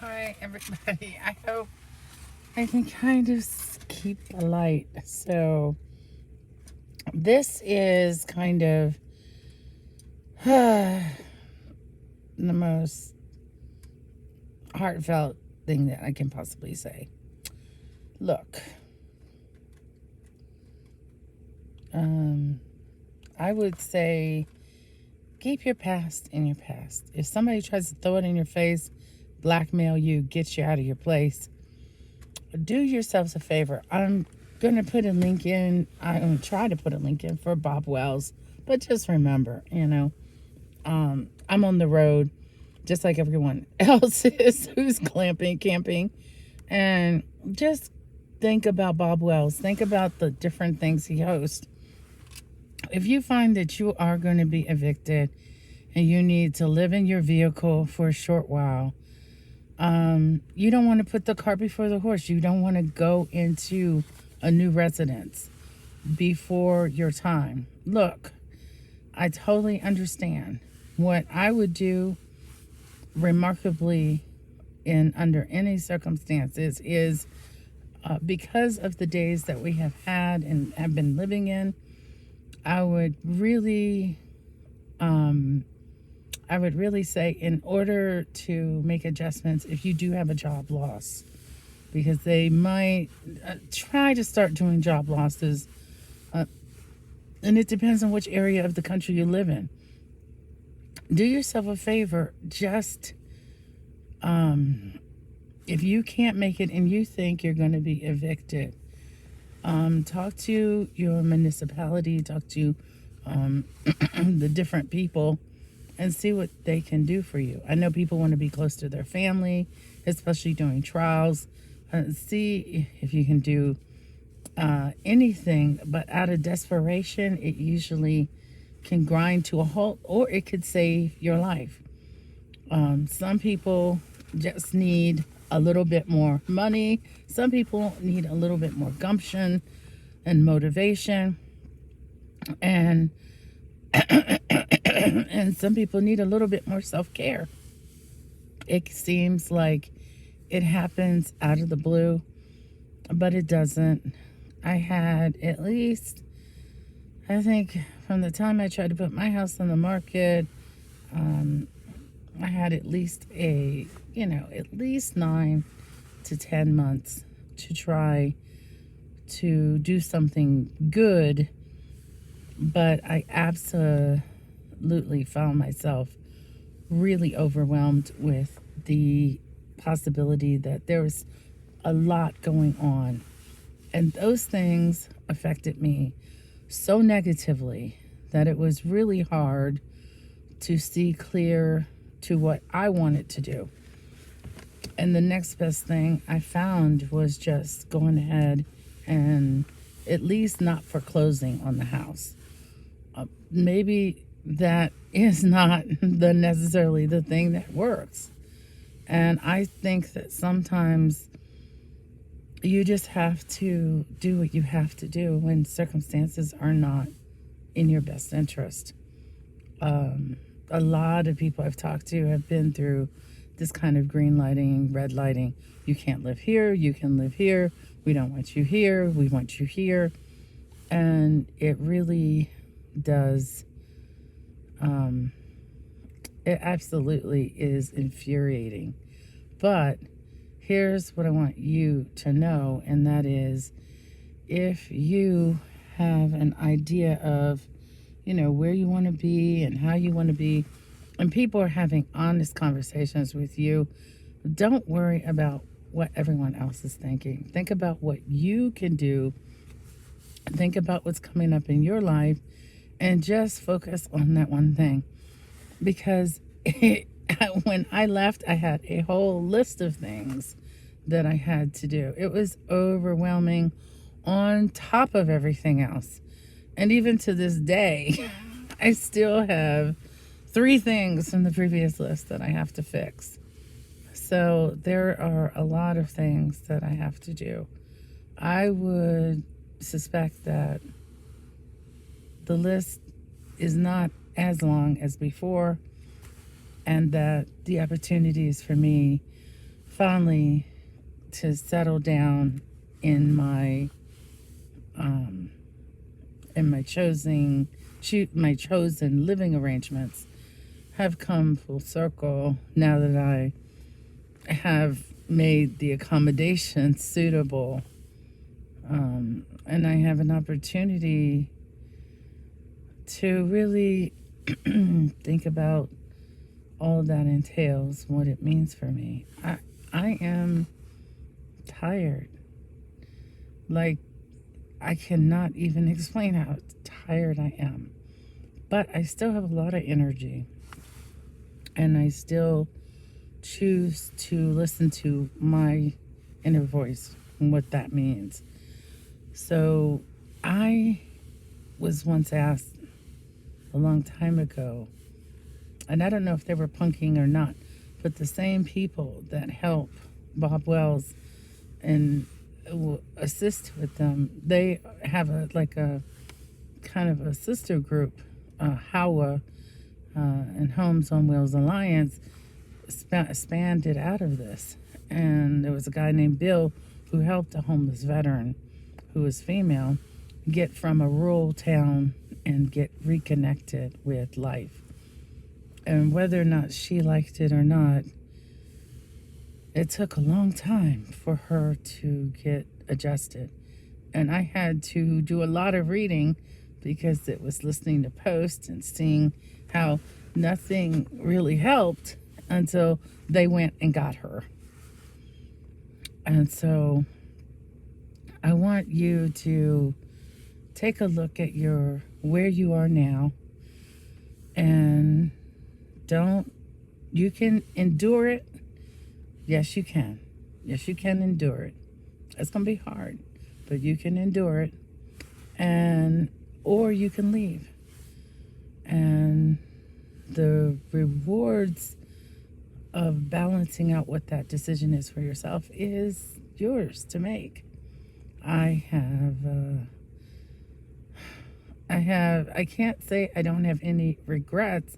Hi, everybody. I hope I can kind of keep a light. So, this is kind of the most heartfelt thing that I can possibly say. Look, um, I would say keep your past in your past. If somebody tries to throw it in your face, blackmail you, get you out of your place, do yourselves a favor. I'm gonna put a link in. I'm gonna try to put a link in for Bob Wells, but just remember, I'm on the road, just like everyone else is who's camping, and just think about Bob Wells. Think about the different things he hosts. If you find that you are going to be evicted and you need to live in your vehicle for a short while, you don't want to put the cart before the horse. You don't want to go into a new residence before your time. Look, I totally understand. What I would do remarkably in under any circumstances is because of the days that we have had and have been living in, I would really um, I would really say, in order to make adjustments, if you do have a job loss, because they might try to start doing job losses, uh, and it depends on which area of the country you live in. Do yourself a favor, just if you can't make it and you think you're going to be evicted, talk to your municipality, talk to the different people and see what they can do for you. I know people want to be close to their family, especially during trials. See if you can do anything, but out of desperation, it usually can grind to a halt or it could save your life. Some people just need a little bit more money, some people need a little bit more gumption and motivation, and and some people need a little bit more self-care. It seems like it happens out of the blue, but it doesn't. I had at least, I think, from the time I tried to put my house on the market, um, I had at least 9 to 10 months to try to do something good, but I absolutely found myself really overwhelmed with the possibility that there was a lot going on. And those things affected me so negatively that it was really hard to see clear to what I wanted to do. And the next best thing I found was just going ahead and at least not foreclosing on the house. Maybe that is not necessarily the thing that works. And I think that sometimes you just have to do what you have to do when circumstances are not in your best interest. A lot of people I've talked to have been through this kind of green lighting, red lighting. You can't live here, you can live here. We don't want you here, we want you here. And it really does, it absolutely is infuriating. But here's what I want you to know, and that is if you have an idea of, where you want to be and how you want to be, and people are having honest conversations with you, don't worry about what everyone else is thinking. Think about what you can do, think about what's coming up in your life, and just focus on that one thing. Because when I left, I had a whole list of things that I had to do. It was overwhelming on top of everything else. And even to this day, I still have 3 things from the previous list that I have to fix. So there are a lot of things that I have to do. I would suspect that the list is not as long as before, and that the opportunities for me finally to settle down in my um, my chosen living arrangements have come full circle now that I have made the accommodations suitable, and I have an opportunity to really think about all that entails, what it means for me. I am tired. Like, I cannot even explain how tired I am. But I still have a lot of energy. And I still choose to listen to my inner voice and what that means. So I was once asked a long time ago, and I don't know if they were punking or not, but the same people that help Bob Wells and will assist with them, they have a kind of a sister group, HOWA, and Homes on Wheels Alliance expanded out of this. And there was a guy named Bill who helped a homeless veteran who was female get from a rural town and get reconnected with life. And whether or not she liked it or not, it took a long time for her to get adjusted. And I had to do a lot of reading because it was listening to posts and seeing how nothing really helped until they went and got her. And so I want you to take a look at where you are now, and you can endure it. Yes, you can. Yes, you can endure it. It's going to be hard, but you can endure it, or you can leave. And the rewards of balancing out what that decision is for yourself is yours to make. I can't say I don't have any regrets,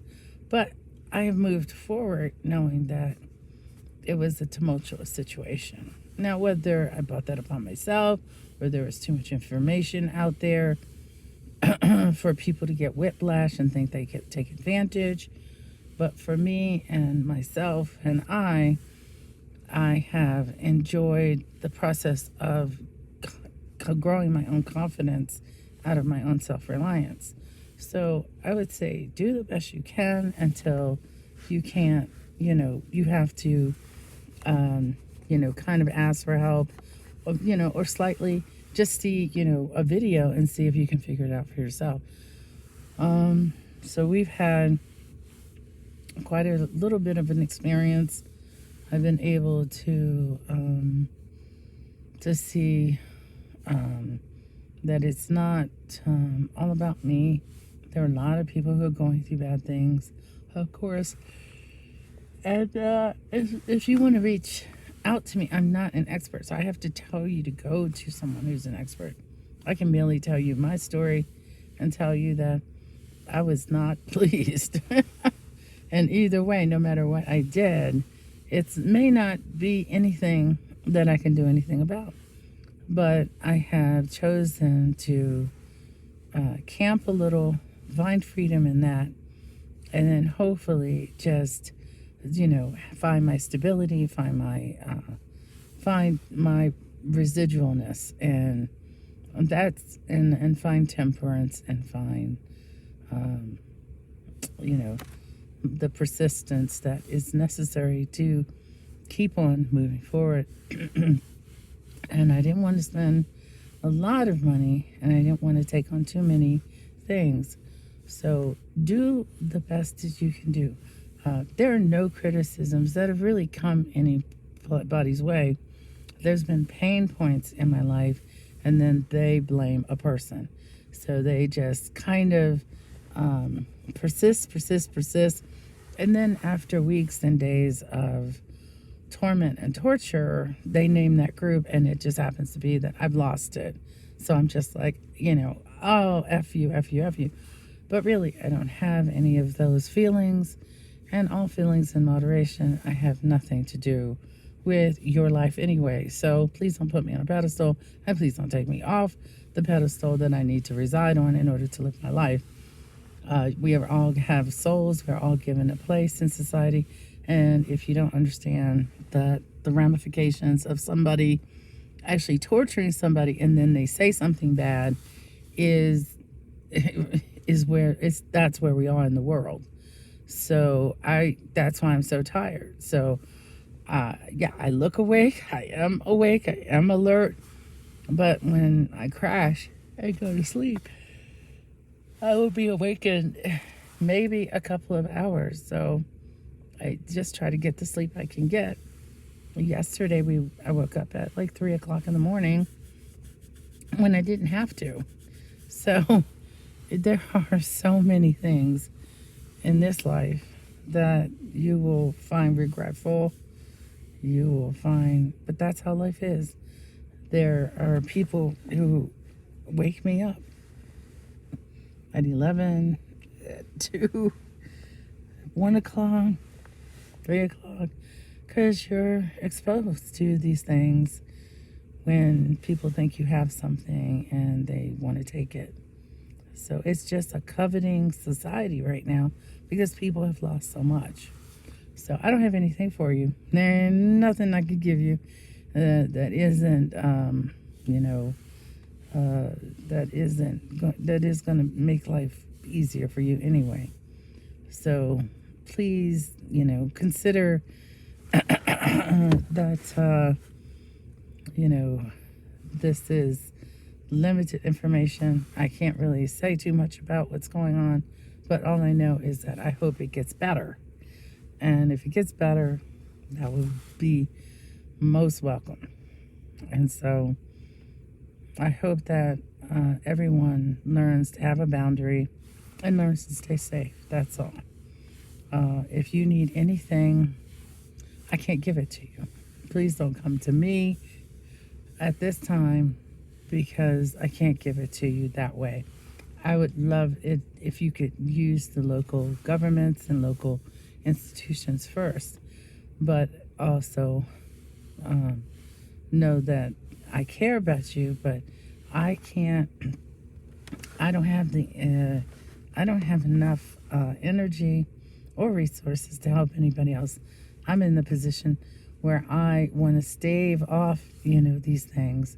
but I have moved forward knowing that it was a tumultuous situation. Now, whether I brought that upon myself or there was too much information out there for people to get whiplash and think they could take advantage, but for me and myself and I have enjoyed the process of growing my own confidence out of my own self-reliance. So I would say do the best you can until you can't, you have to, kind of ask for help, or slightly just see, a video and see if you can figure it out for yourself. So we've had quite a little bit of an experience. I've been able to see that it's not all about me. There are a lot of people who are going through bad things, of course. And if you want to reach out to me, I'm not an expert, so I have to tell you to go to someone who's an expert. I can merely tell you my story and tell you that I was not pleased. And either way, no matter what I did, it may not be anything that I can do anything about. But I have chosen to camp a little, find freedom in that, and then hopefully just, find my stability, find my residualness, and find temperance, and find, the persistence that is necessary to keep on moving forward. And I didn't want to spend a lot of money, and I didn't want to take on too many things. So do the best that you can do. There are no criticisms that have really come anybody's way. There's been pain points in my life, and then they blame a person. So they just kind of persist. And then after weeks and days of torment and torture, they name that group, and it just happens to be that I've lost it. So I'm just like, oh, F you. But really, I don't have any of those feelings, and all feelings in moderation. I have nothing to do with your life anyway. So please don't put me on a pedestal, and please don't take me off the pedestal that I need to reside on in order to live my life. We are all have souls. We're all given a place in society. And if you don't understand that the ramifications of somebody actually torturing somebody and then they say something bad is that's where we are in the world. So that's why I'm so tired. So yeah, I look awake. I am awake. I am alert. But when I crash and go to sleep, I will be awakened maybe a couple of hours. So I just try to get the sleep I can get. Yesterday I woke up at like 3 o'clock in the morning when I didn't have to. So there are so many things in this life that you will find regretful. You will find, but that's how life is. There are people who wake me up at 11, at 2, 1 o'clock, 3 o'clock, because you're exposed to these things when people think you have something and they want to take it. So it's just a coveting society right now because people have lost so much. So I don't have anything for you. There's nothing I could give you that isn't, that is going to make life easier for you anyway. So please, consider that, this is limited information. I can't really say too much about what's going on, but all I know is that I hope it gets better. And if it gets better, that would be most welcome. And so I hope that everyone learns to have a boundary and learns to stay safe. That's all. If you need anything, I can't give it to you. Please don't come to me at this time because I can't give it to you that way. I would love it if you could use the local governments and local institutions first, but also know that I care about you, but I don't have enough energy or resources to help anybody else. I'm in the position where I want to stave off, these things.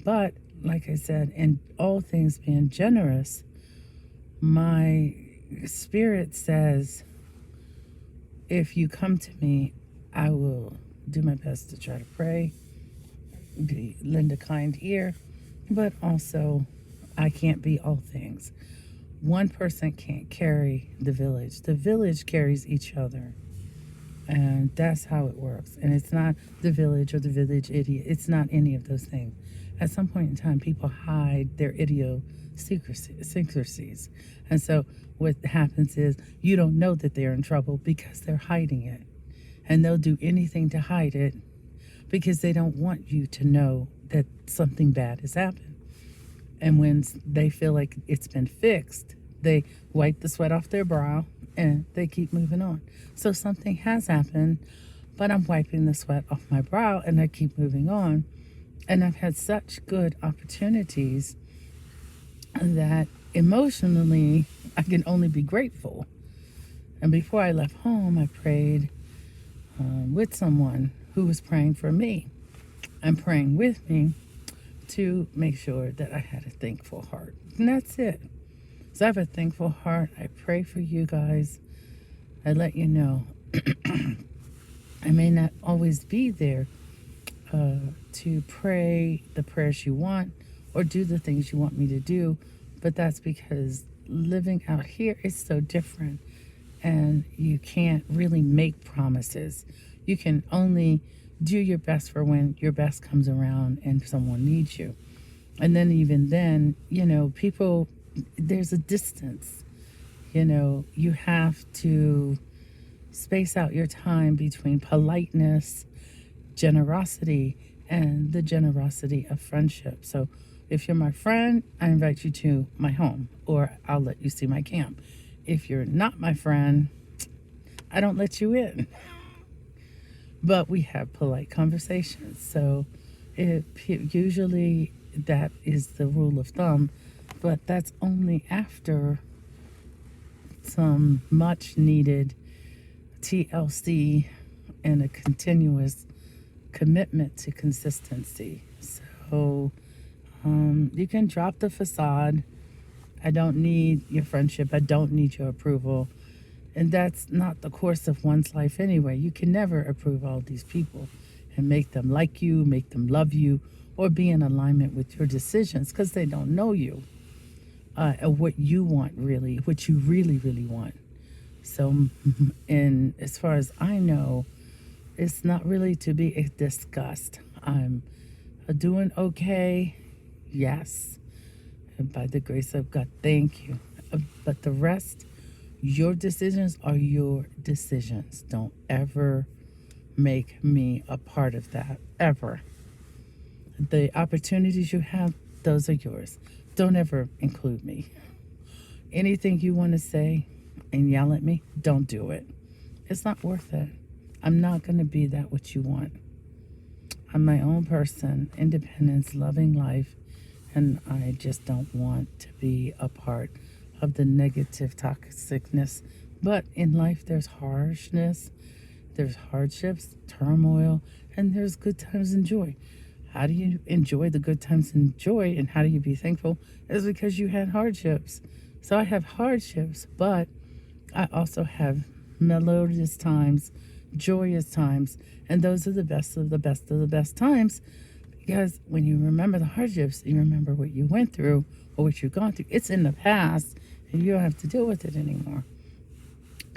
But like I said, in all things being generous, my spirit says, if you come to me, I will do my best to try to pray, lend a kind ear, but also I can't be all things. One person can't carry the village. The village carries each other. And that's how it works. And it's not the village or the village idiot. It's not any of those things. At some point in time, people hide their idiosyncrasies. And so what happens is you don't know that they're in trouble because they're hiding it. And they'll do anything to hide it because they don't want you to know that something bad has happened. And when they feel like it's been fixed, they wipe the sweat off their brow and they keep moving on. So something has happened, but I'm wiping the sweat off my brow and I keep moving on. And I've had such good opportunities that emotionally I can only be grateful. And before I left home, I prayed with someone who was praying for me and praying with me to make sure that I had a thankful heart. And that's it. So I have a thankful heart. I pray for you guys. I let you know. I may not always be there to pray the prayers you want or do the things you want me to do, but that's because living out here is so different and you can't really make promises. You can only do your best for when your best comes around and someone needs you. And then even then, people, there's a distance. You have to space out your time between politeness, generosity, and the generosity of friendship. So if you're my friend, I invite you to my home or I'll let you see my camp. If you're not my friend, I don't let you in. but we have polite conversations. So usually that is the rule of thumb, but that's only after some much needed TLC and a continuous commitment to consistency. So you can drop the facade. I don't need your friendship. I don't need your approval. And that's not the course of one's life anyway. You can never approve all these people and make them like you, make them love you, or be in alignment with your decisions because they don't know you, what you want really, what you really, really want. So, and as far as I know, it's not really to be discussed. I'm doing okay, yes, and by the grace of God, thank you. But the rest, your decisions are your decisions. Don't ever make me a part of that, ever. The opportunities you have, those are yours. Don't ever include me. Anything you want to say and yell at me, don't do it. It's not worth it. I'm not going to be that what you want. I'm my own person, independence, loving life, and I just don't want to be a part of the negative toxicness. But in life, there's harshness, there's hardships, turmoil, and there's good times and joy. How do you enjoy the good times and joy, and how do you be thankful? Is because you had hardships. So I have hardships, but I also have melodious times, joyous times, and those are the best of the best of the best times, because when you remember the hardships, you remember what you went through or what you've gone through. It's in the past, and you don't have to deal with it anymore.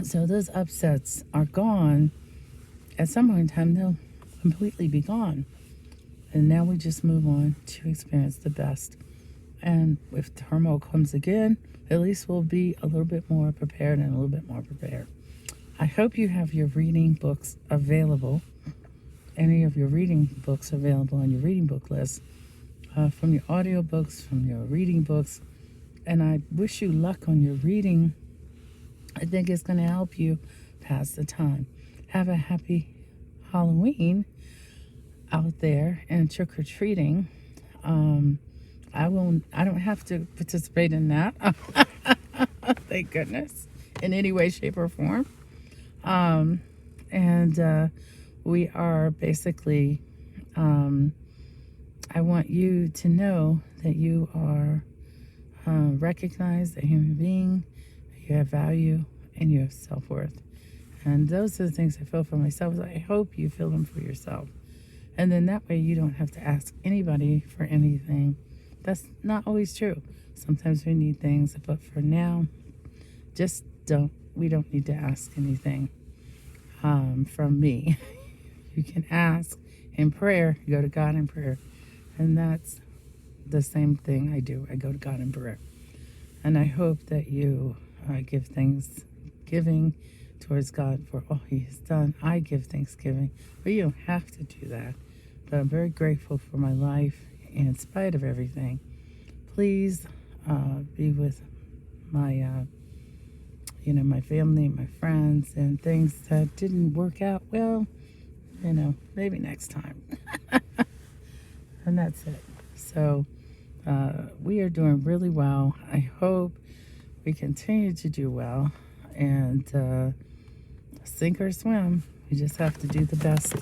So those upsets are gone. At some point in time, they'll completely be gone. And now we just move on to experience the best. And if turmoil comes again, at least we'll be a little bit more prepared and a little bit more prepared. I hope you have your reading books available, any of your reading books available on your reading book list, from your audiobooks, from your reading books. And I wish you luck on your reading. I think it's going to help you pass the time. Have a happy Halloween out there and trick-or-treating. I don't have to participate in that. Thank goodness, in any way, shape, or form. And we are basically, I want you to know that you are recognized, a human being, you have value, and you have self-worth. And those are the things I feel for myself. I hope you feel them for yourself. And then that way you don't have to ask anybody for anything. That's not always true. Sometimes we need things, but for now, we don't need to ask anything from me. You can ask in prayer, you go to God in prayer. And that's the same thing I do. I go to God in prayer. And I hope that you give thanksgiving towards God for all He has done. I give thanksgiving, but you don't have to do that. But I'm very grateful for my life in spite of everything. Please be with my, my family, my friends, and things that didn't work out well. Maybe next time. And that's it. So we are doing really well. I hope we continue to do well, and sink or swim. We just have to do the best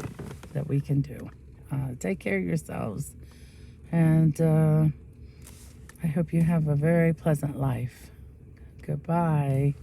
that we can do. Take care of yourselves, and I hope you have a very pleasant life. Goodbye.